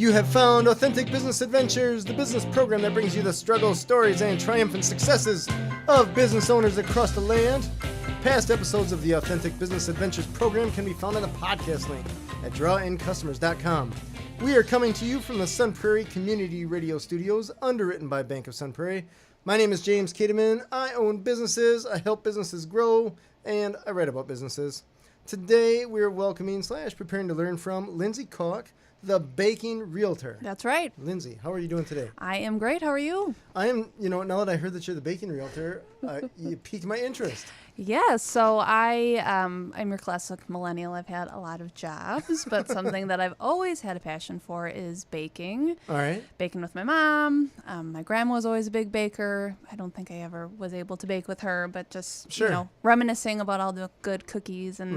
You have found Authentic Business Adventures, the business program that brings you the struggles, stories, and triumphant successes of business owners across the land. Past episodes of the Authentic Business Adventures program can be found on the podcast link at drawincustomers.com. We are coming to you from the Sun Prairie Community Radio Studios, underwritten by Bank of Sun Prairie. My name is James Kateman. I own businesses, I help businesses grow, and I write about businesses. Today, we're welcoming / preparing to learn from Lindsay Koch, the Baking Realtor. That's right. Lindsay, how are you doing today? I am great. How are you? I am, now that I heard that you're the Baking Realtor, you piqued my interest. Yes. So I'm your classic millennial. I've had a lot of jobs, but something that I've always had a passion for is baking. All right. Baking with my mom. My grandma was always a big baker. I don't think I ever was able to bake with her, but just, reminiscing about all the good cookies and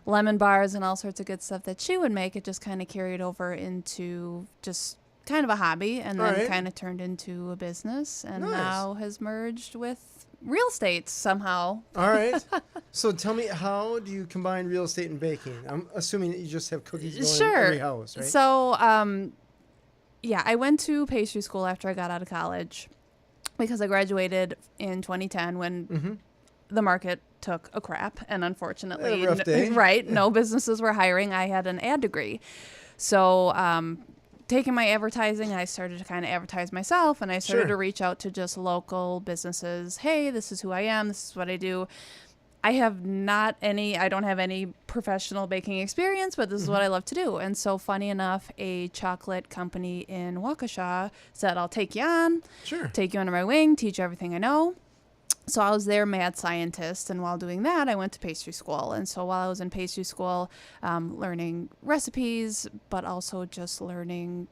lemon bars and all sorts of good stuff that she would make. It just kind of carried over into just kind of a hobby and then kind of turned into a business and now has merged with real estate somehow. All right. So tell me, how do you combine real estate and baking? I'm assuming that you just have cookies going in every house, right? So, I went to pastry school after I got out of college because I graduated in 2010 when the market took a crap. And unfortunately, a rough day. No businesses were hiring. I had an ad degree. So, taking my advertising, I started to kind of advertise myself, and I started to reach out to just local businesses. Hey, this is who I am. This is what I do. I don't have any professional baking experience, but this is what I love to do. And so funny enough, a chocolate company in Waukesha said, I'll take you on, take you under my wing, teach you everything I know. So I was their mad scientist, and while doing that, I went to pastry school. And so while I was in pastry school, learning recipes, but also just learning,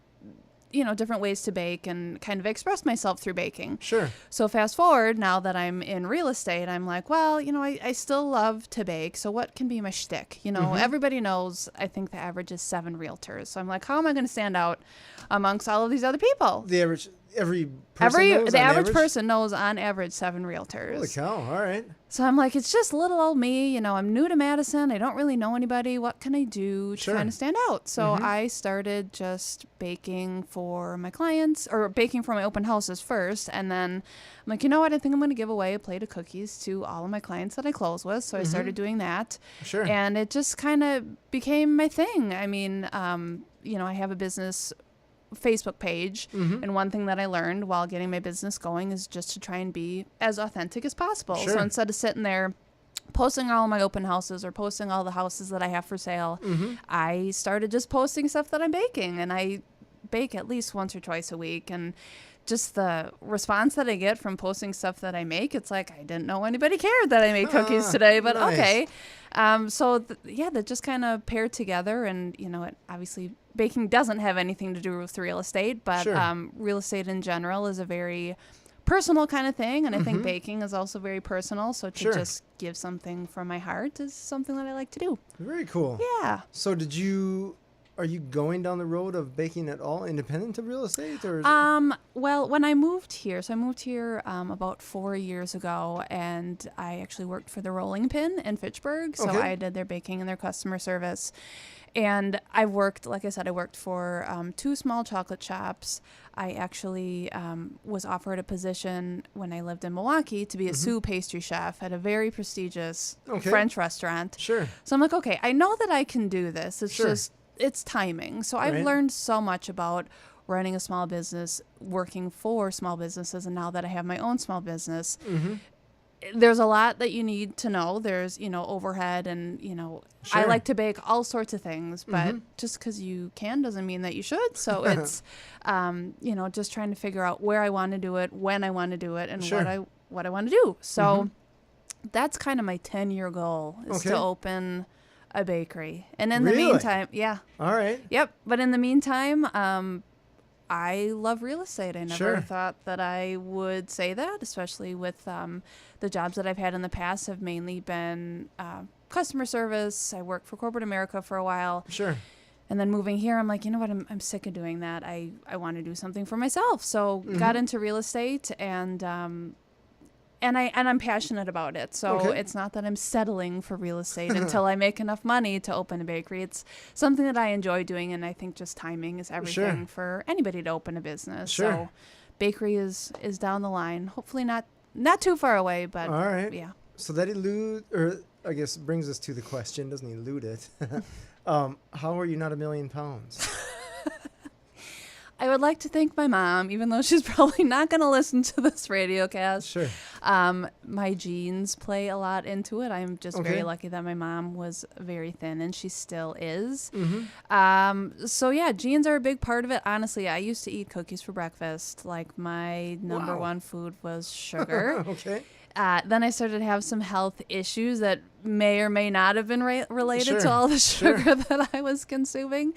different ways to bake and kind of express myself through baking. Sure. So fast forward, now that I'm in real estate, I'm like, well, I still love to bake. So what can be my shtick? Everybody knows, I think the average is 7 realtors. So I'm like, how am I going to stand out amongst all of these other people? The average... The average person knows on average 7 realtors. Holy cow, all right. So I'm like, it's just little old me, I'm new to Madison. I don't really know anybody. What can I do to kind of stand out? So I started just baking for my clients, or baking for my open houses first. And then I'm like, what? I think I'm going to give away a plate of cookies to all of my clients that I close with. So I started doing that. Sure. And it just kind of became my thing. I mean, I have a business Facebook page, and one thing that I learned while getting my business going is just to try and be as authentic as possible. So instead of sitting there posting all my open houses or posting all the houses that I have for sale, I started just posting stuff that I'm baking, and I bake at least once or twice a week. And just the response that I get from posting stuff that I make, it's like, I didn't know anybody cared that I made cookies today, but okay. That just kind of paired together, and it obviously baking doesn't have anything to do with real estate, but real estate in general is a very personal kind of thing, and I think baking is also very personal. So to just give something from my heart is something that I like to do. Very cool. Yeah. So are you going down the road of baking at all independent of real estate? Or well, when I moved here, about 4 years ago, and I actually worked for the Rolling Pin in Fitchburg. So I did their baking and their customer service. And I worked for 2 small chocolate shops. I actually was offered a position when I lived in Milwaukee to be a sous pastry chef at a very prestigious French restaurant. Sure. So I'm like, okay, I know that I can do this. It's just, it's timing. So I've learned so much about running a small business, working for small businesses, and now that I have my own small business, there's a lot that you need to know. There's, overhead and, I like to bake all sorts of things, but just because you can doesn't mean that you should. So it's, just trying to figure out where I want to do it, when I want to do it, and what I want to do. So that's kind of my 10-year goal is to open a bakery. And in the meantime, All right. Yep. But in the meantime, I love real estate. I never thought that I would say that, especially with the jobs that I've had in the past have mainly been customer service. I worked for corporate America for a while. Sure. And then moving here, I'm like, you know what? I'm sick of doing that. I want to do something for myself. So got into real estate, and and I'm passionate about it. So Okay. it's not that I'm settling for real estate until I make enough money to open a bakery. It's something that I enjoy doing, and I think just timing is everything for anybody to open a business. Sure. So bakery is down the line. Hopefully not too far away, but All right. yeah. So that I guess brings us to the question, doesn't elude it. How are you not 1 million pounds? I would like to thank my mom, even though she's probably not going to listen to this radio cast. Sure. My genes play a lot into it. I'm just Okay. very lucky that my mom was very thin, and she still is. Mm-hmm. So yeah, genes are a big part of it. Honestly, I used to eat cookies for breakfast. Like my number one food was sugar. Okay. Then I started to have some health issues that may or may not have been related Sure. to all the sugar that I was consuming.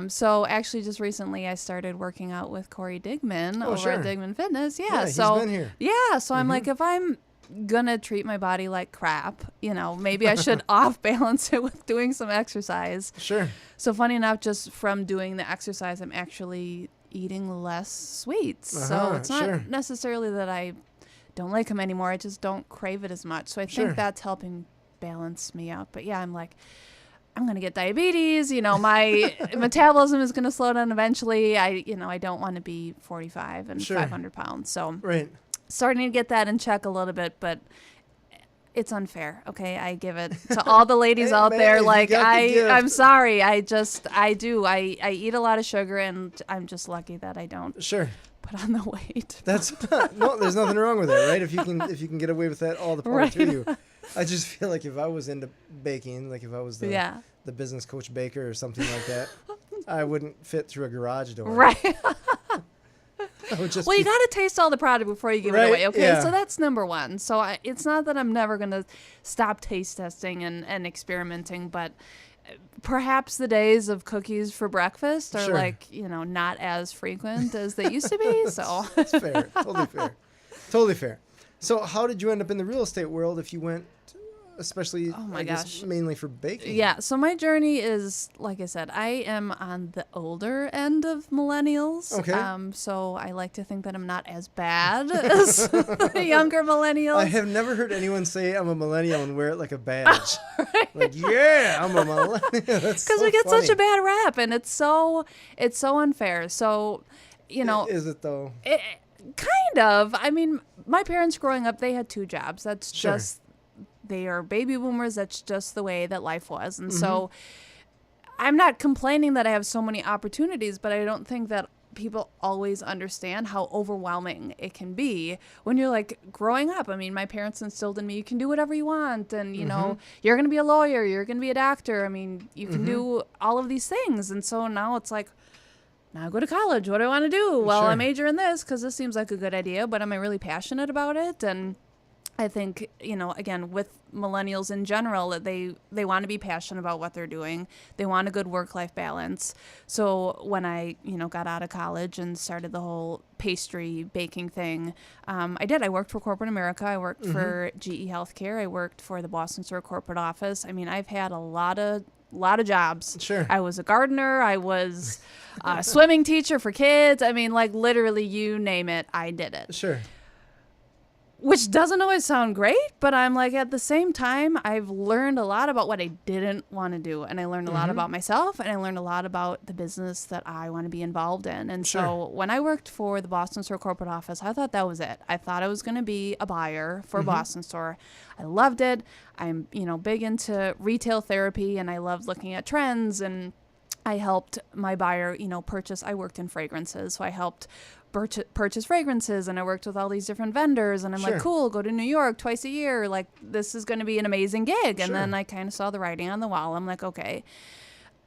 So actually just recently I started working out with Corey Digman over at Digman Fitness. Yeah. He's So been here. yeah. So I'm like, if I'm gonna treat my body like crap, maybe I should off balance it with doing some exercise. Sure. So funny enough, just from doing the exercise, I'm actually eating less sweets. So it's not necessarily that I don't like them anymore. I just don't crave it as much. So I think that's helping balance me out. But yeah, I'm like, I'm going to get diabetes. My metabolism is going to slow down eventually. I don't want to be 45 and 500 pounds. So starting to get that in check a little bit, but it's unfair. Okay. I give it to all the ladies out there. Like I'm sorry. I eat a lot of sugar, and I'm just lucky that I don't put on the weight. That's no, there's nothing wrong with that, right? If you can get away with that, all the power to you. I just feel like if I was into baking, like if I was the business coach baker or something like that, I wouldn't fit through a garage door. Right. I would just you got to taste all the product before you give it away. Okay. Yeah. So that's number one. So it's not that I'm never going to stop taste testing and experimenting, but perhaps the days of cookies for breakfast are not as frequent as they used to be. So that's fair. Totally fair. So how did you end up in the real estate world if you went, especially, guess, mainly for baking? Yeah. So my journey is, like I said, I am on the older end of millennials. Okay. So I like to think that I'm not as bad as the younger millennials. I have never heard anyone say I'm a millennial and wear it like a badge. Like, yeah, I'm a millennial. Because we get such a bad rap, and it's so unfair. So, Is it though? Kind of. I mean, my parents growing up, they had 2 jobs. That's just, they are baby boomers. That's just the way that life was. And so I'm not complaining that I have so many opportunities, but I don't think that people always understand how overwhelming it can be when you're like growing up. I mean, my parents instilled in me, you can do whatever you want. And, you're going to be a lawyer. You're going to be a doctor. I mean, you can do all of these things. And so now it's like, now I go to college. What do I want to do? Well, I major in this because this seems like a good idea, but am I really passionate about it? And I think, again, with millennials in general, they want to be passionate about what they're doing. They want a good work-life balance. So when I, got out of college and started the whole pastry baking thing, I worked for corporate America. I worked for GE Healthcare. I worked for the Boston Store corporate office. I mean, I've had a lot of jobs. Sure. I was a gardener. I was a swimming teacher for kids. I mean, like literally you name it, I did it. Sure. Which doesn't always sound great, but I'm like, at the same time, I've learned a lot about what I didn't want to do. And I learned a lot about myself, and I learned a lot about the business that I want to be involved in. And so when I worked for the Boston Store corporate office, I thought that was it. I thought I was going to be a buyer for Boston Store. I loved it. I'm, big into retail therapy, and I loved looking at trends, and I helped my buyer, purchase. I worked in fragrances, so I helped purchase fragrances, and I worked with all these different vendors, and I'm like, cool, go to New York twice a year. Like, this is going to be an amazing gig. And then I kind of saw the writing on the wall. I'm like, okay,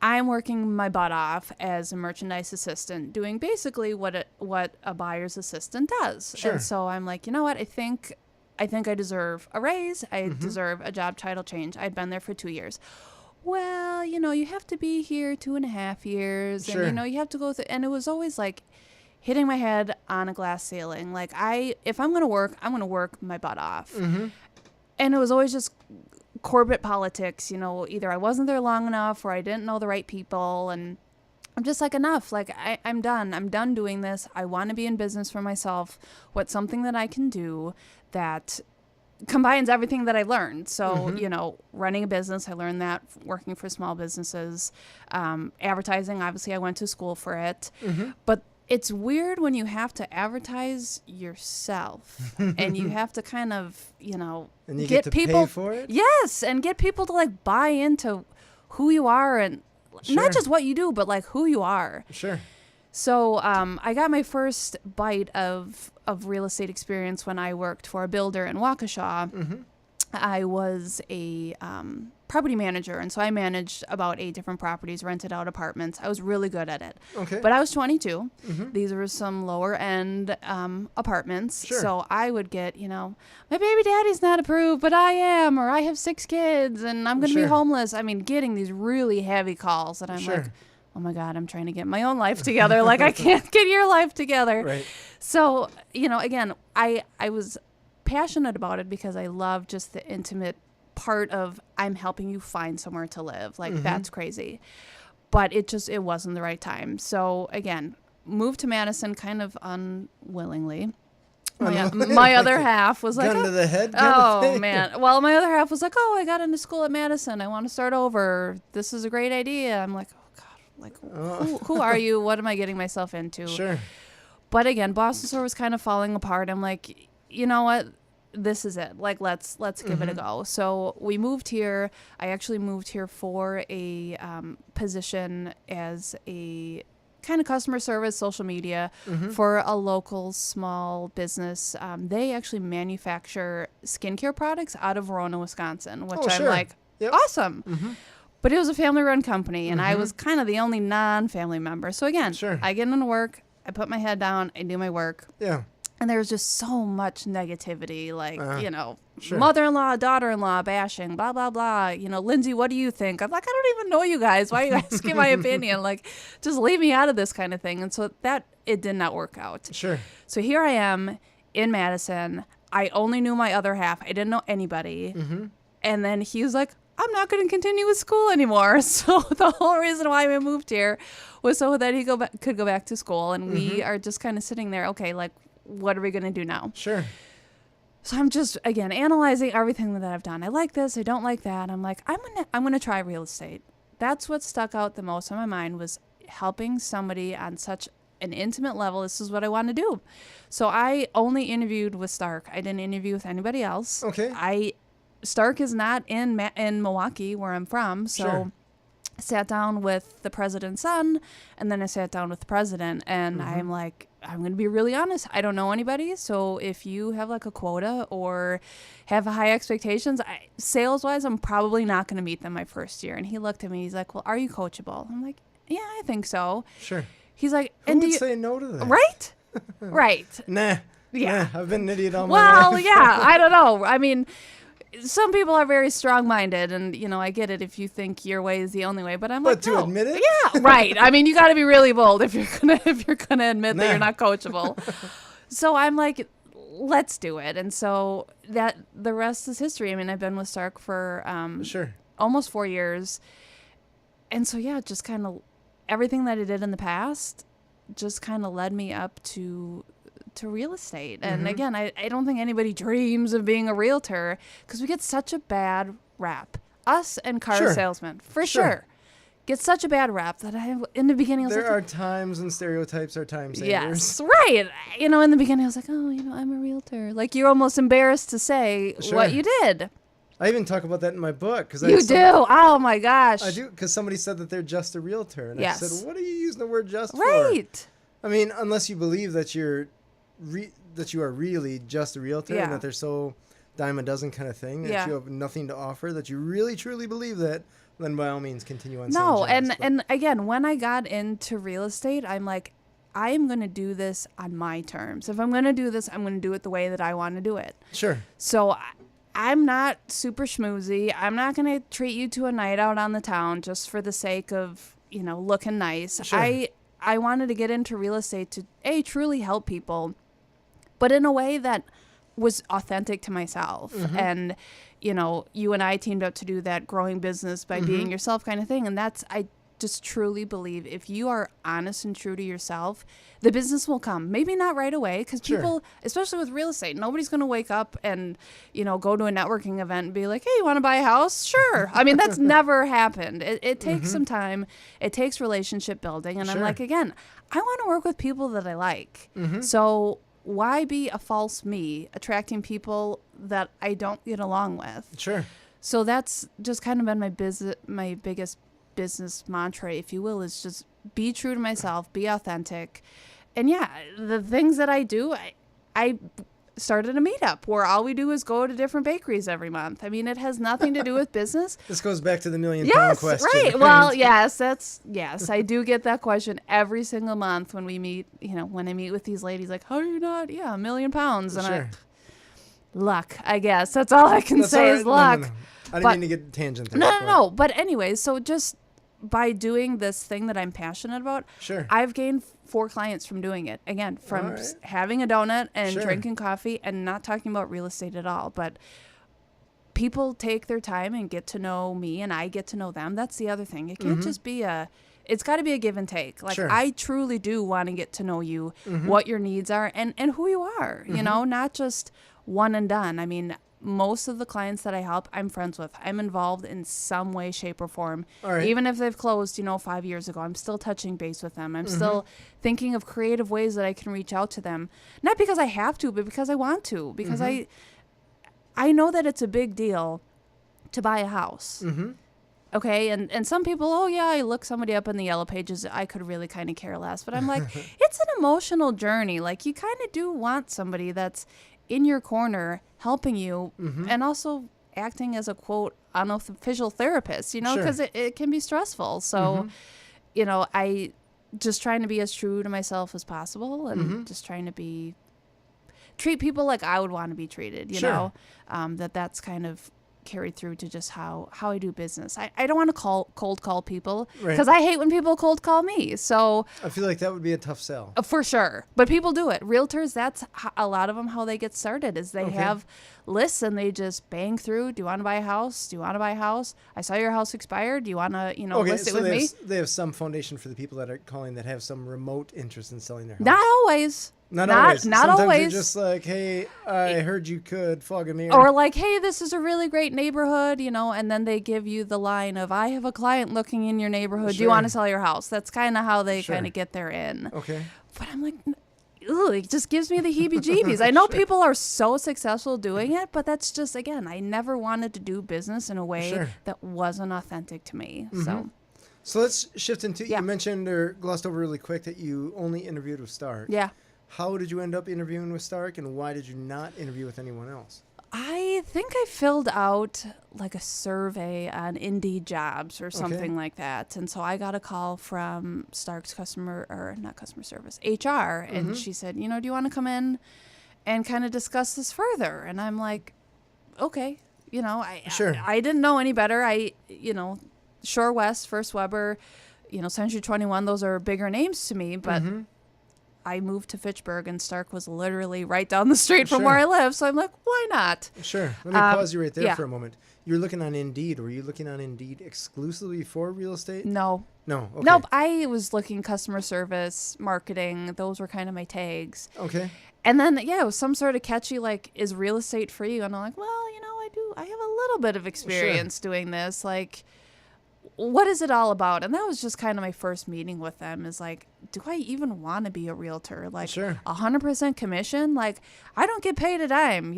I'm working my butt off as a merchandise assistant, doing basically what a buyer's assistant does. And so I'm like, you know what? I think I deserve a raise. I deserve a job title change. I'd been there for 2 years. Well, you have to be here 2.5 years, and you have to go through. And it was always like hitting my head on a glass ceiling. Like, if I'm going to work, I'm going to work my butt off. And it was always just corporate politics. Either I wasn't there long enough, or I didn't know the right people. And I'm just like, enough. Like, I'm done. I'm done doing this. I want to be in business for myself. What's something that I can do that combines everything that I learned? So, you know, running a business, I learned that working for small businesses. Advertising, obviously, I went to school for it. But it's weird when you have to advertise yourself and you have to kind of, you know, And you get get to people pay for it? Yes, and get people to like buy into who you are and not just what you do, but like who you are. Sure. So I got my first bite of real estate experience when I worked for a builder in Waukesha. I was a property manager, and so I managed about 8 different properties, rented out apartments. I was really good at it. Okay. But I was 22. These were some lower end apartments. Sure. So I would get, you know, my baby daddy's not approved, but I am, or I have 6 kids and I'm going to be homeless. I mean, getting these really heavy calls that I'm like, oh my God, I'm trying to get my own life together. Like, I can't get your life together. Right. So, you know, again, I was passionate about it because I love just the intimate part of I'm helping you find somewhere to live. Like, that's crazy. But it wasn't the right time. So again, moved to Madison kind of unwillingly. My other half was like, gun to the head. oh man. Well, my other half was like, oh, I got into school at Madison. I want to start over. This is a great idea. I'm like, oh God, like who are you? What am I getting myself into? Sure. But again, Boston Store was kind of falling apart. I'm like, you know what? This is it. Like, let's give it a go. So we moved here. I actually moved here for a position as a kind of customer service, social media for a local small business. They actually manufacture skincare products out of Verona, Wisconsin, which I'm like, awesome. But it was a family-run company, and I was kind of the only non-family member. So again, I get into work, I put my head down, I do my work. Yeah. And there was just so much negativity, like, you know, mother-in-law, daughter-in-law bashing, blah, blah, blah. You know, Lindsay, what do you think? I'm like, I don't even know you guys. Why are you asking my opinion? Like, just leave me out of this kind of thing. And so it did not work out. Sure. So here I am in Madison. I only knew my other half. I didn't know anybody. And then he was like, I'm not going to continue with school anymore. So the whole reason why we moved here was so that he could go back to school. And we are just kind of sitting there, okay, like, what are we going to do now? Sure. So I'm just, again, analyzing everything that I've done. I like this. I don't like that. I'm like, I'm gonna try real estate. That's what stuck out the most in my mind, was helping somebody on such an intimate level. This is what I want to do. So I only interviewed with Stark. I didn't interview with anybody else. Okay. Stark is not in Milwaukee, where I'm from. So I sat down with the president's son, and then I sat down with the president, and I'm like, I'm going to be really honest. I don't know anybody. So if you have like a quota or have high expectations, sales-wise, I'm probably not going to meet them my first year. And he looked at me. He's like, well, are you coachable? I'm like, yeah, I think so. Sure. He's like, Who would say no to that? Right? Right. Nah. Yeah. Nah, I've been an idiot all my Well, life. yeah, I don't know. I mean, some people are very strong-minded, and, you know, I get it if you think your way is the only way, but I'm like, But to no. admit it? Yeah, right. I mean, you got to be really bold if you're gonna admit that you're not coachable. So I'm like, let's do it. And so the rest is history. I mean, I've been with Stark for almost 4 years. And so, yeah, just kind of everything that I did in the past just kind of led me up to real estate. And again, I don't think anybody dreams of being a realtor, because we get such a bad rap. Us and car salesmen, for sure, get such a bad rap that in the beginning, I was there like, are times and stereotypes are time savers. yes, right. You know, in the beginning, I was like, oh, you know, I'm a realtor. Like, you're almost embarrassed to say what you did. I even talk about that in my book. You do? Oh, my gosh. I do, because somebody said that they're just a realtor. And yes. I said, what are you using the word just for? Right. I mean, unless you believe that you are really just a realtor and that they're so dime a dozen kind of thing, that you have nothing to offer, that you really truly believe that, then by all means continue on. No, and again, when I got into real estate, I'm like, I am going to do this on my terms. If I'm going to do this, I'm going to do it the way that I want to do it. Sure. So I'm not super schmoozy. I'm not going to treat you to a night out on the town just for the sake of, you know, looking nice. Sure. I wanted to get into real estate to truly help people, but in a way that was authentic to myself. And, you know, you and I teamed up to do that growing business by being yourself kind of thing. And just truly believe if you are honest and true to yourself, the business will come. Maybe not right away, because people, especially with real estate, nobody's going to wake up and, go to a networking event and be like, hey, you want to buy a house? Sure. I mean, that's never happened. It takes some time. It takes relationship building. And I'm like, again, I want to work with people that I like. So why be a false me attracting people that I don't get along with? Sure. So that's just kind of been my biggest business mantra, if you will, is just be true to myself, be authentic. And yeah, the things that I do, I started a meetup where all we do is go to different bakeries every month. I mean, it has nothing to do with business. This goes back to the £1,000,000 question. Right. Well, yes, I do get that question every single month when we meet, when I meet with these ladies, like, how are you not? Yeah, £1,000,000. And luck, I guess. That's all I can say is luck. No. I didn't mean to get tangent there. No. But anyway, so just by doing this thing that I'm passionate about, I've gained 4 clients from doing it. Again, from having a donut and drinking coffee and not talking about real estate at all. But people take their time and get to know me, and I get to know them. That's the other thing. It can't just be it's got to be a give and take. Like, I truly do want to get to know you, what your needs are, and who you are, not just one and done. I mean, most of the clients that I help, I'm friends with. I'm involved in some way, shape, or form. Even if they've closed, 5 years ago, I'm still touching base with them. I'm still thinking of creative ways that I can reach out to them. Not because I have to, but because I want to. Because I know that it's a big deal to buy a house. Okay, and some people, I look somebody up in the Yellow Pages. I could really kind of care less. But I'm like, it's an emotional journey. Like, you kind of do want somebody that's in your corner helping you and also acting as a, quote, unofficial therapist, because it can be stressful. So, I just trying to be as true to myself as possible and just trying to treat people like I would want to be treated, you know, that's kind of carried through to just how I do business. I don't want to cold call people because I hate when people cold call me. So I feel like that would be a tough sell. For sure. But people do it. Realtors, that's a lot of them how they get started is they have lists and they just bang through. Do you want to buy a house? Do you want to buy a house? I saw your house expired. Do you want to, list it with me? They have some foundation for the people that are calling that have some remote interest in selling their house. Not always. Not always. Sometimes always. They're just like, hey, I heard you could fog a mirror. Or like, hey, this is a really great neighborhood, and then they give you the line of, I have a client looking in your neighborhood. Do you want to sell your house? That's kind of how they kind of get there in. Okay. But I'm like, ugh, it just gives me the heebie-jeebies. I know people are so successful doing it, but that's just, again, I never wanted to do business in a way that wasn't authentic to me. So let's shift into, you mentioned or glossed over really quick that you only interviewed with Stark. Yeah. How did you end up interviewing with Stark, and why did you not interview with anyone else? I think I filled out like a survey on Indeed Jobs or something like that. And so I got a call from Stark's not customer service, HR. And she said, do you want to come in and kind of discuss this further? And I'm like, okay, I didn't know any better. Shore West, First Weber, Century 21, those are bigger names to me, but I moved to Fitchburg, and Stark was literally right down the street from where I live. So I'm like, why not? Sure. Let me pause you right there for a moment. You're looking on Indeed. Were you looking on Indeed exclusively for real estate? No. Okay. Nope. I was looking customer service, marketing. Those were kind of my tags. Okay. And then, it was some sort of catchy, like, is real estate for you? And I'm like, well, I have a little bit of experience doing this. Like, what is it all about? And that was just kind of my first meeting with them is like, do I even want to be a realtor? Like 100% commission? Like, I don't get paid a dime,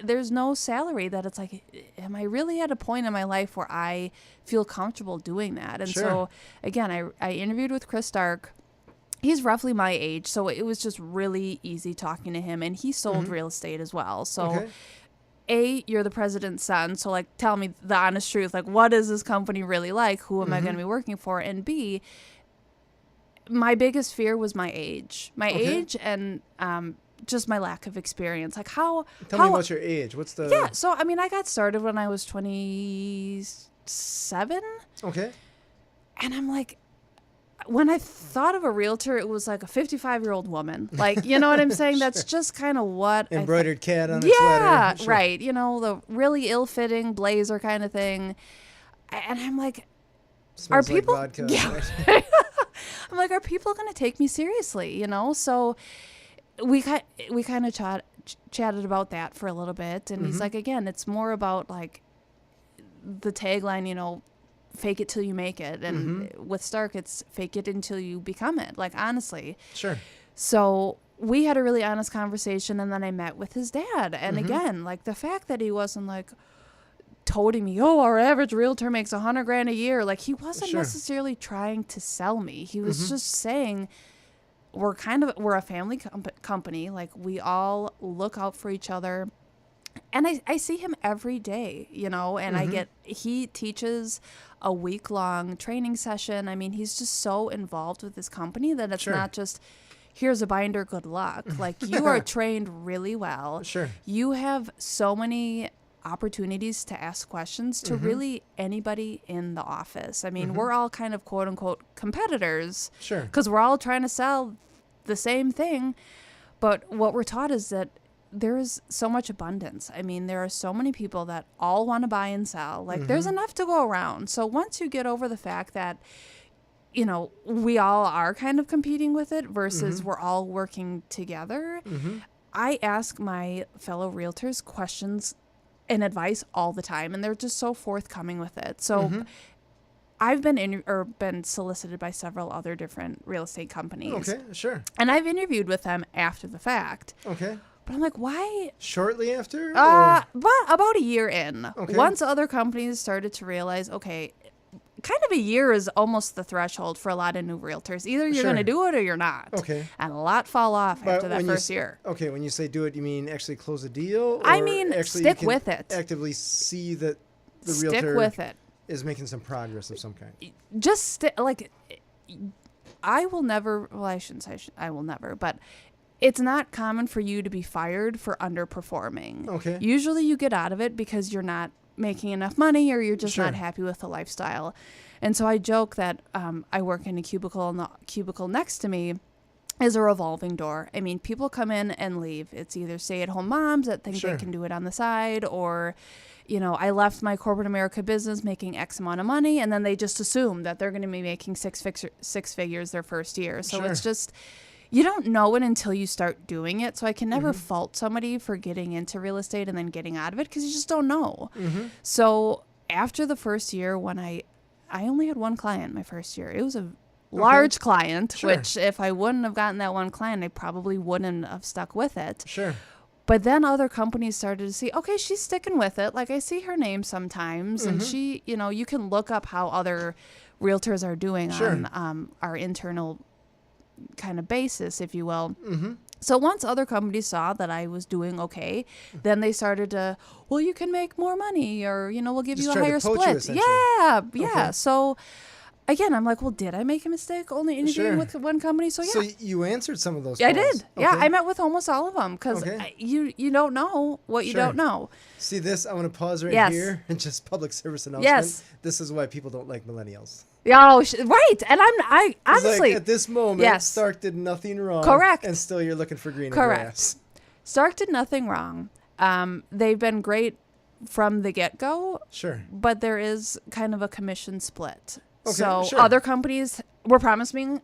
there's no salary that it's like, am I really at a point in my life where I feel comfortable doing that? And so again, I interviewed with Chris Stark. He's roughly my age. So it was just really easy talking to him, and he sold real estate as well. So A, you're the president's son, so, like, tell me the honest truth. Like, what is this company really like? Who am I going to be working for? And B, my biggest fear was my age. My age and just my lack of experience. Like, Tell me about your age. What's the... Yeah, so, I mean, I got started when I was 27. Okay. And I'm like... When I thought of a realtor, it was like a 55-year-old woman. Like, you know what I'm saying? That's just kind of what embroidered cat on a sweater. Yeah, right. The really ill-fitting blazer kind of thing. And I'm like, Smells people like vodka. Yeah. I'm like, are people going to take me seriously, So we kind of chatted about that for a little bit, and he's like, again, it's more about like the tagline, fake it till you make it, and with Stark, it's fake it until you become it. Like, honestly. Sure. So we had a really honest conversation, and then I met with his dad, and again, like the fact that he wasn't like toting me, oh, our average realtor makes $100,000 a year. Like, he wasn't necessarily trying to sell me. He was just saying, we're a family company. Like, we all look out for each other. And I see him every day, and he teaches a week-long training session. I mean, he's just so involved with this company that it's not just, here's a binder, good luck. Like, you are trained really well. Sure. You have so many opportunities to ask questions to really anybody in the office. I mean, we're all kind of quote-unquote competitors. Sure. Because we're all trying to sell the same thing. But what we're taught is that there is so much abundance. I mean, there are so many people that all want to buy and sell. Like, there's enough to go around. So once you get over the fact that, we all are kind of competing with it versus we're all working together, I ask my fellow realtors questions and advice all the time, and they're just so forthcoming with it. So I've been solicited by several other different real estate companies. Okay, sure. And I've interviewed with them after the fact. Okay. But I'm like, why? Shortly after? But about a year in. Okay. Once other companies started to realize, okay, kind of a year is almost the threshold for a lot of new realtors. Either you're going to do it or you're not. Okay. And a lot fall off after that first year. Okay, when you say do it, you mean actually close a deal? Or I mean, actually stick with it. Actively see that the Stick realtor with it. is making some progress of some kind. Just I will never, well, I shouldn't say I will never, but it's not common for you to be fired for underperforming. Okay. Usually you get out of it because you're not making enough money or you're just not happy with the lifestyle. And so I joke that I work in a cubicle, and the cubicle next to me is a revolving door. I mean, people come in and leave. It's either stay-at-home moms that think they can do it on the side, or, I left my corporate America business making X amount of money, and then they just assume that they're going to be making six figures their first year. So it's just, you don't know it until you start doing it. So I can never fault somebody for getting into real estate and then getting out of it, because you just don't know. So after the first year, when I only had one client my first year. It was a large client, which if I wouldn't have gotten that one client, I probably wouldn't have stuck with it. Sure. But then other companies started to see, okay, she's sticking with it. Like, I see her name sometimes, and she, you can look up how other realtors are doing on our internal kind of basis, if you will. So once other companies saw that I was doing okay, then they started to, well, you can make more money, or, we'll give you a higher split. Yeah. Okay. So again, I'm like, well, did I make a mistake only interviewing with one company? So So you answered some of those calls. I did. Okay. Yeah, I met with almost all of them, because you don't know what you don't know. See this? I want to pause right here and just public service announcement. Yes. This is why people don't like millennials. Oh, right. And I honestly, like at this moment, Stark did nothing wrong. Correct. And still you're looking for greener grass. Stark did nothing wrong. They've been great from the get-go. Sure. But there is kind of a commission split. Okay, so other companies were promising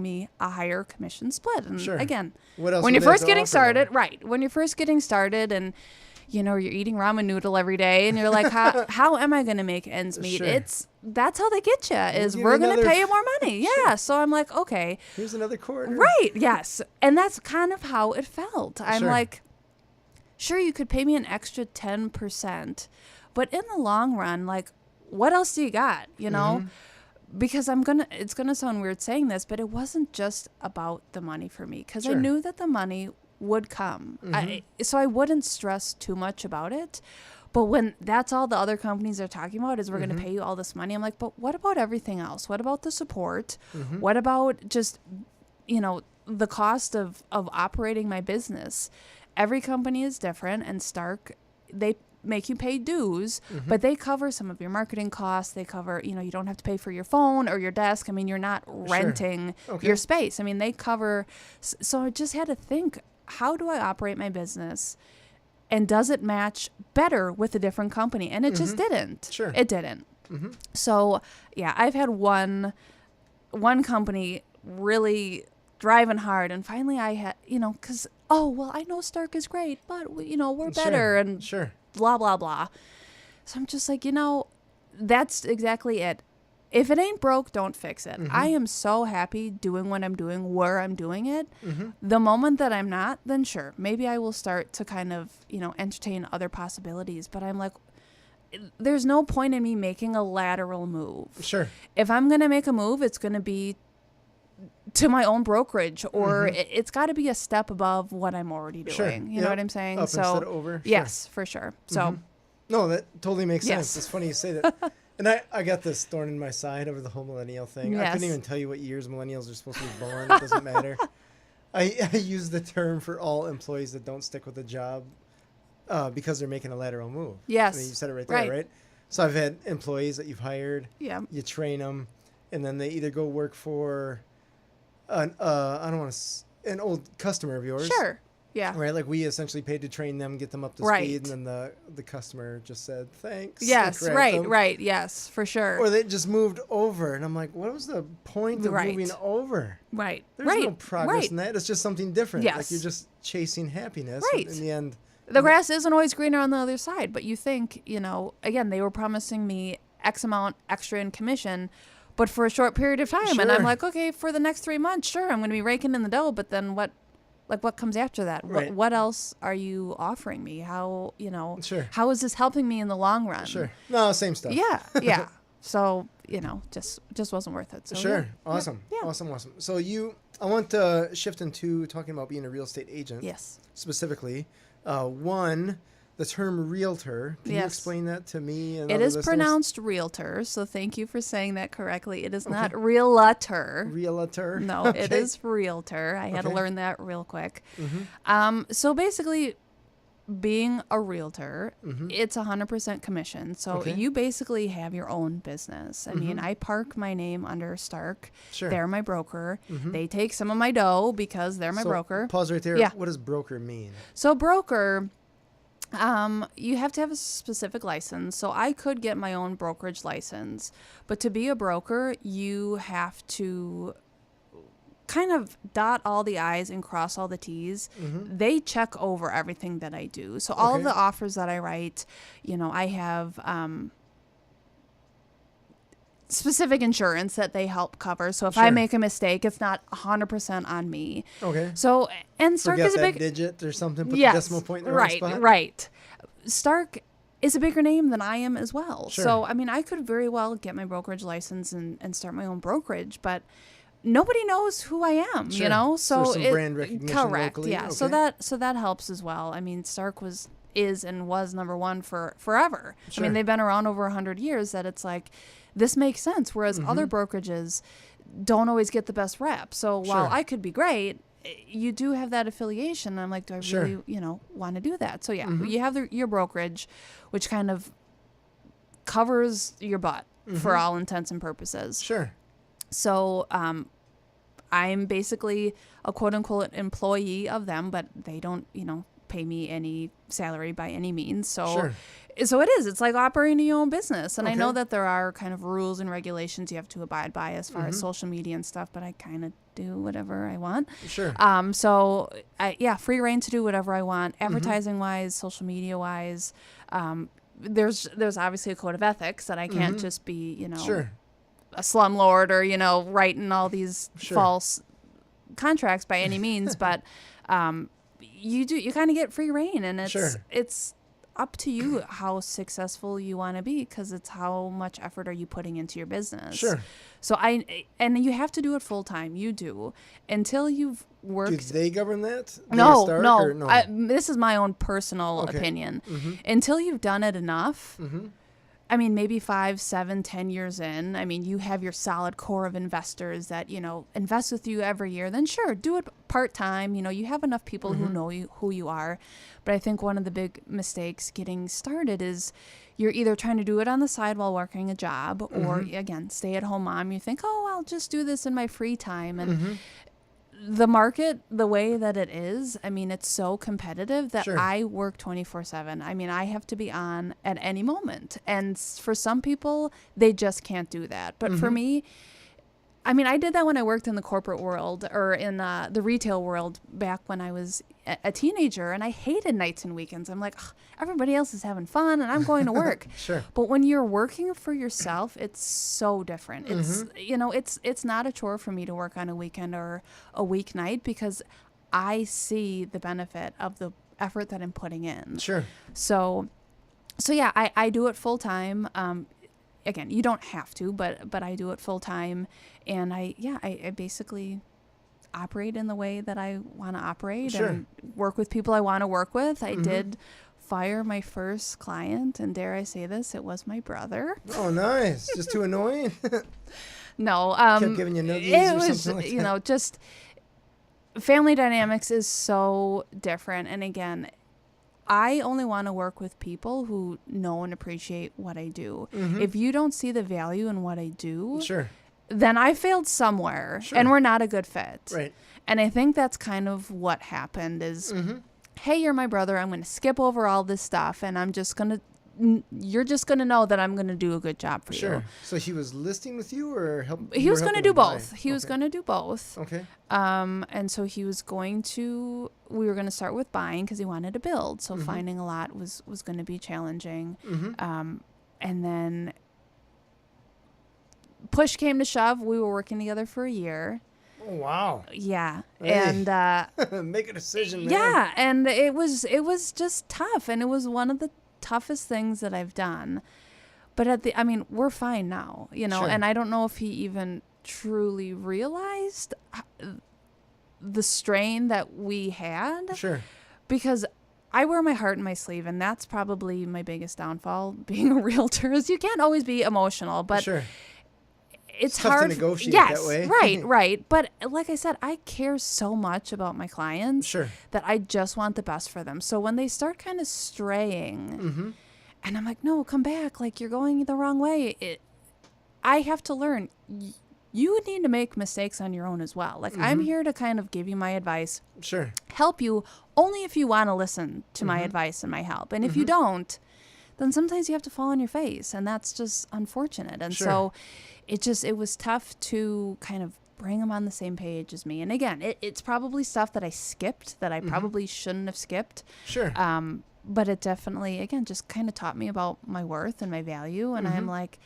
me a higher commission split. And again, what else when you're first getting started, when you're first getting started and you're eating ramen noodle every day and you're like, how am I going to make ends meet? That's how they get you, is we're going to pay you more money. Yeah. So I'm like, okay. Here's another quarter. Right. Yes. And that's kind of how it felt. I'm like, sure, you could pay me an extra 10%, but in the long run, like, what else do you got? Because it's going to sound weird saying this, but it wasn't just about the money for me, because I knew that the money would come. So I wouldn't stress too much about it. But when that's all the other companies are talking about, is we're going to pay you all this money, I'm like, but what about everything else? What about the support? What about just, the cost of operating my business? Every company is different, and Stark, they make you pay dues, but they cover some of your marketing costs. They cover, you don't have to pay for your phone or your desk. I mean, you're not renting your space. I mean, they cover. So I just had to think, how do I operate my business? And does it match better with a different company? And it just didn't. It didn't. So, yeah, I've had one company really driving hard, and finally I had, because, I know Stark is great, but, we're better, and blah, blah, blah. So I'm just like, that's exactly it. If it ain't broke, don't fix it. I am so happy doing what I'm doing, where I'm doing it. The moment that I'm not, then sure, maybe I will start to kind of, entertain other possibilities. But I'm like, there's no point in me making a lateral move. Sure. If I'm going to make a move, it's going to be to my own brokerage, or it's got to be a step above what I'm already doing. You know what I'm saying? Up instead of over. Yes, for sure. So. No, that totally makes sense. Yes. It's funny you say that. And I got this thorn in my side over the whole millennial thing. Yes. I couldn't even tell you what years millennials are supposed to be born. It doesn't matter. I use the term for all employees that don't stick with a job because they're making a lateral move. Yes. I mean, you said it right there, right? So I've had employees that you've hired. Yeah. You train them, and then they either go work for an old customer of yours. Sure. Yeah. Right, like we essentially paid to train them, get them up to speed, and then the customer just said thanks. Yes, right, yes, for sure. Or they just moved over, and I'm like, what was the point of moving over? Right. There's no progress in that. It's just something different. Yes. Like you're just chasing happiness. Right. In the end, the grass isn't always greener on the other side, but you think, again, they were promising me X amount extra in commission, but for a short period of time, and I'm like, okay, for the next 3 months, sure, I'm going to be raking in the dough, but then what? Like, what comes after that? Right. What else are you offering me? How, Sure. how is this helping me in the long run? Sure. No, same stuff. Yeah. So, just wasn't worth it. So, sure. Yeah. Awesome. Yeah. Awesome. So I want to shift into talking about being a real estate agent. Yes. Specifically. One, the term realtor. Can you explain that to me? And it is listeners? pronounced realtor, so thank you for saying that correctly. It is not realtor. Realtor? No, it is realtor. I had to learn that real quick. So basically, being a realtor, it's 100% commission. So you basically have your own business. I mean, I park my name under Stark. Sure. They're my broker. They take some of my dough because they're my broker. Pause right there. Yeah. What does broker mean? So broker... you have to have a specific license. So I could get my own brokerage license, but to be a broker, you have to kind of dot all the I's and cross all the T's. They check over everything that I do. So all of the offers that I write, I have specific insurance that they help cover. So if I make a mistake, it's not 100% on me. Okay. So, and Stark is a big digit or something, put the decimal point in the right spot. Right. Stark is a bigger name than I am as well. Sure. So, I mean, I could very well get my brokerage license and start my own brokerage, but nobody knows who I am, So, so some brand recognition correct. locally. Yeah. Okay. So that helps as well. I mean, Stark is and was number one for forever. Sure. I mean, they've been around over 100 years that it's like, this makes sense. Whereas other brokerages don't always get the best rep. So while I could be great, you do have that affiliation. And I'm like, do I really, want to do that? So yeah, you have your brokerage, which kind of covers your butt for all intents and purposes. Sure. So I'm basically a quote unquote employee of them, but they don't, pay me any salary by any means. So so it is. It's like operating your own business. And I know that there are kind of rules and regulations you have to abide by as far as social media and stuff, but I kind of do whatever I want. Sure. So free reign to do whatever I want, advertising wise, social media wise. There's obviously a code of ethics that I can't just be, a slumlord or, writing all these false contracts by any means, but you kind of get free reign, and it's up to you how successful you want to be, because it's how much effort are you putting into your business. Sure. So and you have to do it full time. You do until you've worked. Do they govern that? No. This is my own personal opinion. Until you've done it enough. I mean, maybe 5, 7, 10 years in, I mean, you have your solid core of investors that, invest with you every year. Then sure, do it part-time. You have enough people who know who you are. But I think one of the big mistakes getting started is you're either trying to do it on the side while working a job, or again, stay-at-home mom. You think, oh, I'll just do this in my free time. And the market, the way that it is, I mean, it's so competitive that Sure. I work 24/7. I mean, I have to be on at any moment. And for some people, they just can't do that. But for me, I mean, I did that when I worked in the corporate world or in the retail world back when I was a teenager, and I hated nights and weekends. I'm like, "Ugh, everybody else is having fun and I'm going to work." Sure. But when you're working for yourself, it's so different. It's, it's not a chore for me to work on a weekend or a weeknight because I see the benefit of the effort that I'm putting in. Sure. So yeah, I do it full time. Again, you don't have to, but I do it full time, and I basically operate in the way that I want to operate and work with people I want to work with. I did fire my first client, and dare I say this, it was my brother. Oh, nice. Just too annoying? No, Kept giving you noogies it or was, something like that? just family dynamics is so different, and again, I only want to work with people who know and appreciate what I do. If you don't see the value in what I do, Sure. then I failed somewhere and we're not a good fit. Right. And I think that's kind of what happened is, hey, you're my brother. I'm going to skip over all this stuff and you're just going to know that I'm going to do a good job for you. Sure. So he was listing with you or help? He was going to do both. He was Okay. going to do both. Okay. And so we were going to start with buying because he wanted to build. So finding a lot was going to be challenging. And then push came to shove. We were working together for a year. Oh, wow. Yeah. Hey. And, Make a decision, man. yeah. And it was just tough. And it was one of the toughest things that I've done. But we're fine now, Sure. and I don't know if he even truly realized the strain that we had. Sure. Because I wear my heart in my sleeve, and that's probably my biggest downfall being a realtor is you can't always be emotional, but Sure. it's tough hard to negotiate yes, that way. right. But like I said, I care so much about my clients Sure. that I just want the best for them. So when they start kind of straying, and I'm like, no, come back, like you're going the wrong way. I have to learn. You need to make mistakes on your own as well. Like I'm here to kind of give you my advice, Sure. help you only if you want to listen to my advice and my help. And if you don't, then sometimes you have to fall on your face, and that's just unfortunate. And so it was tough to kind of bring them on the same page as me. And again, it's probably stuff that I skipped that I probably shouldn't have skipped. Sure. But it definitely, again, just kind of taught me about my worth and my value. And I'm like,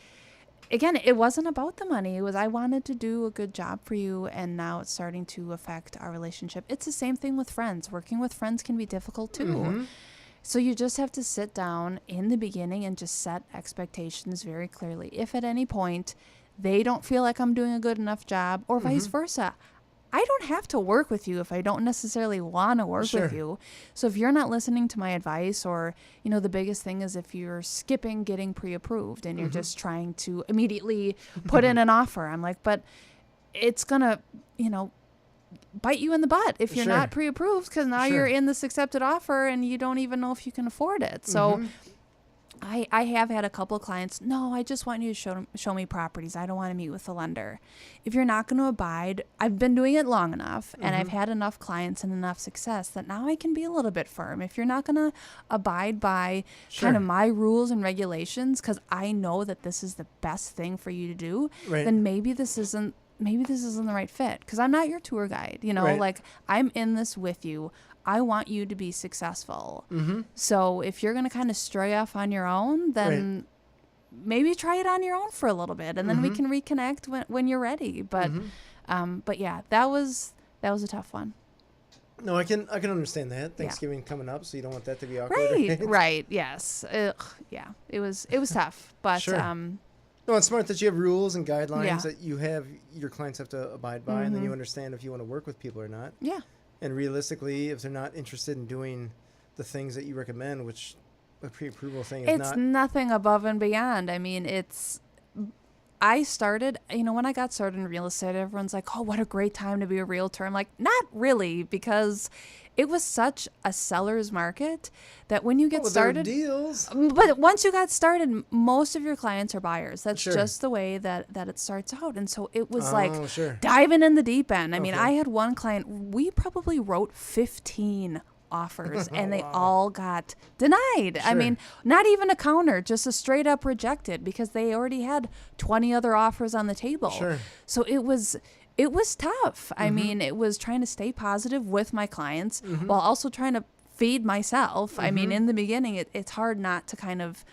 again, it wasn't about the money. It was I wanted to do a good job for you, and now it's starting to affect our relationship. It's the same thing with friends. Working with friends can be difficult too. So you just have to sit down in the beginning and just set expectations very clearly. If at any point they don't feel like I'm doing a good enough job, or vice versa, I don't have to work with you if I don't necessarily want to work with you. So if you're not listening to my advice, or, the biggest thing is if you're skipping getting pre-approved and you're just trying to immediately put in an offer, I'm like, but it's going to, bite you in the butt if you're not pre-approved, because now you're in this accepted offer and you don't even know if you can afford it. So I have had a couple of clients, no, I just want you to show me properties. I don't want to meet with the lender. If you're not going to abide, I've been doing it long enough and I've had enough clients and enough success that now I can be a little bit firm. If you're not going to abide by kind of my rules and regulations, because I know that this is the best thing for you to do, then maybe this isn't the right fit, because I'm not your tour guide, like I'm in this with you. I want you to be successful. So if you're going to kind of stray off on your own, then maybe try it on your own for a little bit, and then we can reconnect when you're ready. But yeah, that was a tough one. No, I can understand that. Thanksgiving coming up, so you don't want that to be awkward. Right. Yes. Yeah. It was tough, but no, it's smart that you have rules and guidelines that your clients have to abide by, and then you understand if you want to work with people or not. Yeah. And realistically, if they're not interested in doing the things that you recommend, which a pre-approval thing is not. It's nothing above and beyond. I mean, I started, when I got started in real estate, everyone's like, oh, what a great time to be a realtor. I'm like, not really, because it was such a seller's market that when you get started, there are deals. But once you got started, most of your clients are buyers. That's Sure. just the way that it starts out. And so it was Sure. diving in the deep end. I mean, Okay. I had one client, we probably wrote 15 offers and they all got denied. I Sure. mean, not even a counter, just a straight up rejected because they already had 20 other offers on the table. Sure. So it was tough. I mean, it was trying to stay positive with my clients while also trying to feed myself. I mean, in the beginning, it's hard not to kind of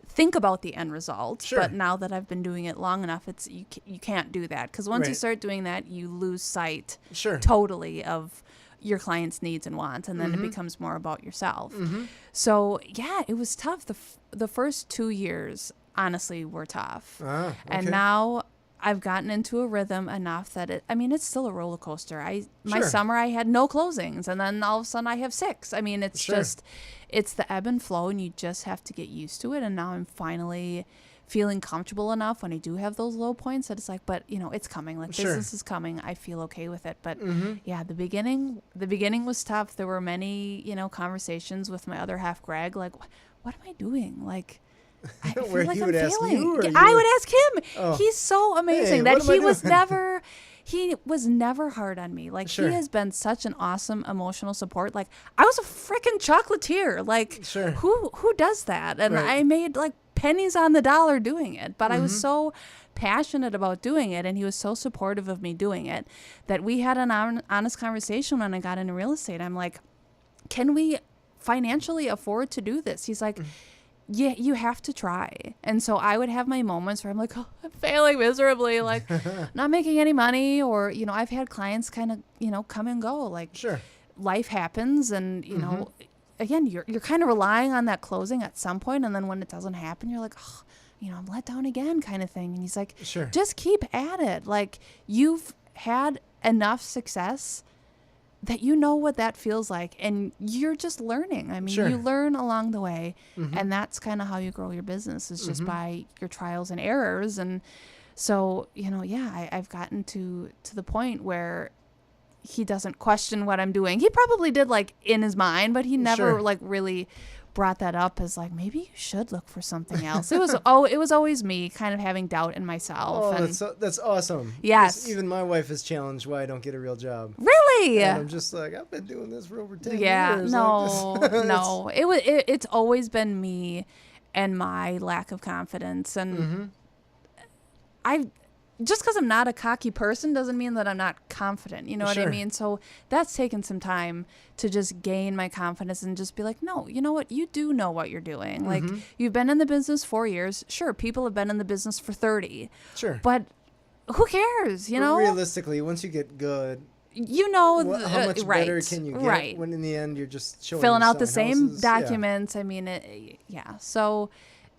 think about the end result. Sure. But now that I've been doing it long enough, you can't do that. Because once you Right. start doing that, you lose sight Sure. totally of your client's needs and wants, and then it becomes more about yourself. So yeah, it was tough. The first 2 years honestly were tough. And Okay. now I've gotten into a rhythm enough that it's still a roller coaster. My Sure. summer I had no closings, and then all of a sudden I have 6. I mean, it's Sure. just, it's the ebb and flow, and you just have to get used to it. And now I'm finally feeling comfortable enough when I do have those low points that it's like, but it's coming. Like Sure. business is coming. I feel okay with it. But yeah, the beginning was tough. There were many, conversations with my other half, Greg, like, what am I doing? Like, I feel Where like he I'm would ask failing. you, or Yeah, you I would- would ask him. Oh. He's so amazing Hey, that what am I he was doing? never hard on me. Like Sure. he has been such an awesome emotional support. Like I was a freaking chocolatier. Like Sure. who does that? And Right. I made like pennies on the dollar doing it, but I was so passionate about doing it, and he was so supportive of me doing it that we had an honest conversation when I got into real estate. I'm like, can we financially afford to do this? He's like, yeah, you have to try. And so I would have my moments where I'm like, oh, I'm failing miserably, like not making any money, or, I've had clients kind of, come and go. Like Sure. life happens, and, again, you're kind of relying on that closing at some point, and then when it doesn't happen, you're like, oh, I'm let down again, kind of thing. And he's like, Sure. just keep at it. Like you've had enough success that you know what that feels like, and you're just learning. I mean, Sure. you learn along the way, and that's kind of how you grow your business, is just by your trials and errors. And so, I've gotten to the point where he doesn't question what I'm doing. He probably did, like, in his mind, but he never Sure. like really brought that up as like, maybe you should look for something else. It was always me kind of having doubt in myself. Oh, and that's awesome. Yes. 'Cause even my wife is challenged why I don't get a real job. really? And I'm just like, I've been doing this for over 10 Yeah, years. no, like this. no. It's always been me and my lack of confidence, and just because I'm not a cocky person doesn't mean that I'm not confident. You know what I Sure. mean? So that's taken some time to just gain my confidence and just be like, no, you know what? You do know what you're doing. Like you've been in the business 4 years. Sure, people have been in the business for 30, Sure. but who cares? You But know, realistically, once you get good, how how much right, better can you get right. when in the end you're just showing filling out the selling same houses? Yeah. documents. I mean, yeah. So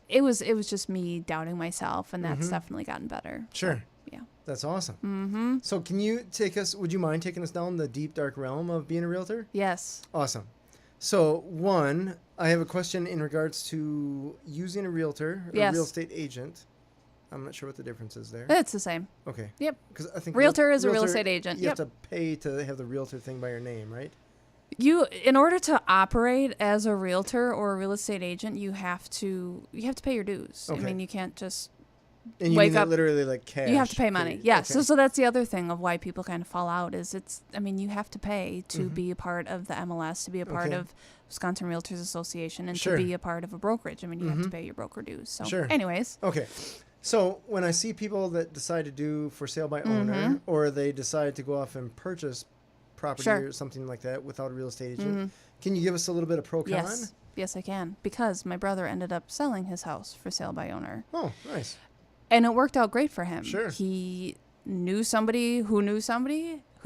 it was just me doubting myself, and that's definitely gotten better. Sure. Yeah. That's awesome. So can you would you mind taking us down the deep, dark realm of being a realtor? Yes. Awesome. So one, I have a question in regards to using a realtor, a Yes. real estate agent. I'm not sure what the difference is there. It's the same. Okay. Yep. Because I think Realtor is a real estate agent. You Yep. have to pay to have the realtor thing by your name, right? In order to operate as a realtor or a real estate agent, you have to pay your dues. Okay. I mean, you can't just And you wake mean that up. literally like cash. You have to pay money. period. Yeah. Okay. So that's the other thing of why people kind of fall out is you have to pay to be a part of the MLS, to be a part Okay. of Wisconsin Realtors Association, and Sure. to be a part of a brokerage. I mean, you have to pay your broker dues. So Sure. anyways, Okay. So when I see people that decide to do for sale by owner, or they decide to go off and purchase property Sure. or something like that without a real estate agent, can you give us a little bit of pro con? yes. Yes, I can. Because my brother ended up selling his house for sale by owner. Oh, nice. And it worked out great for him. Sure. He knew somebody who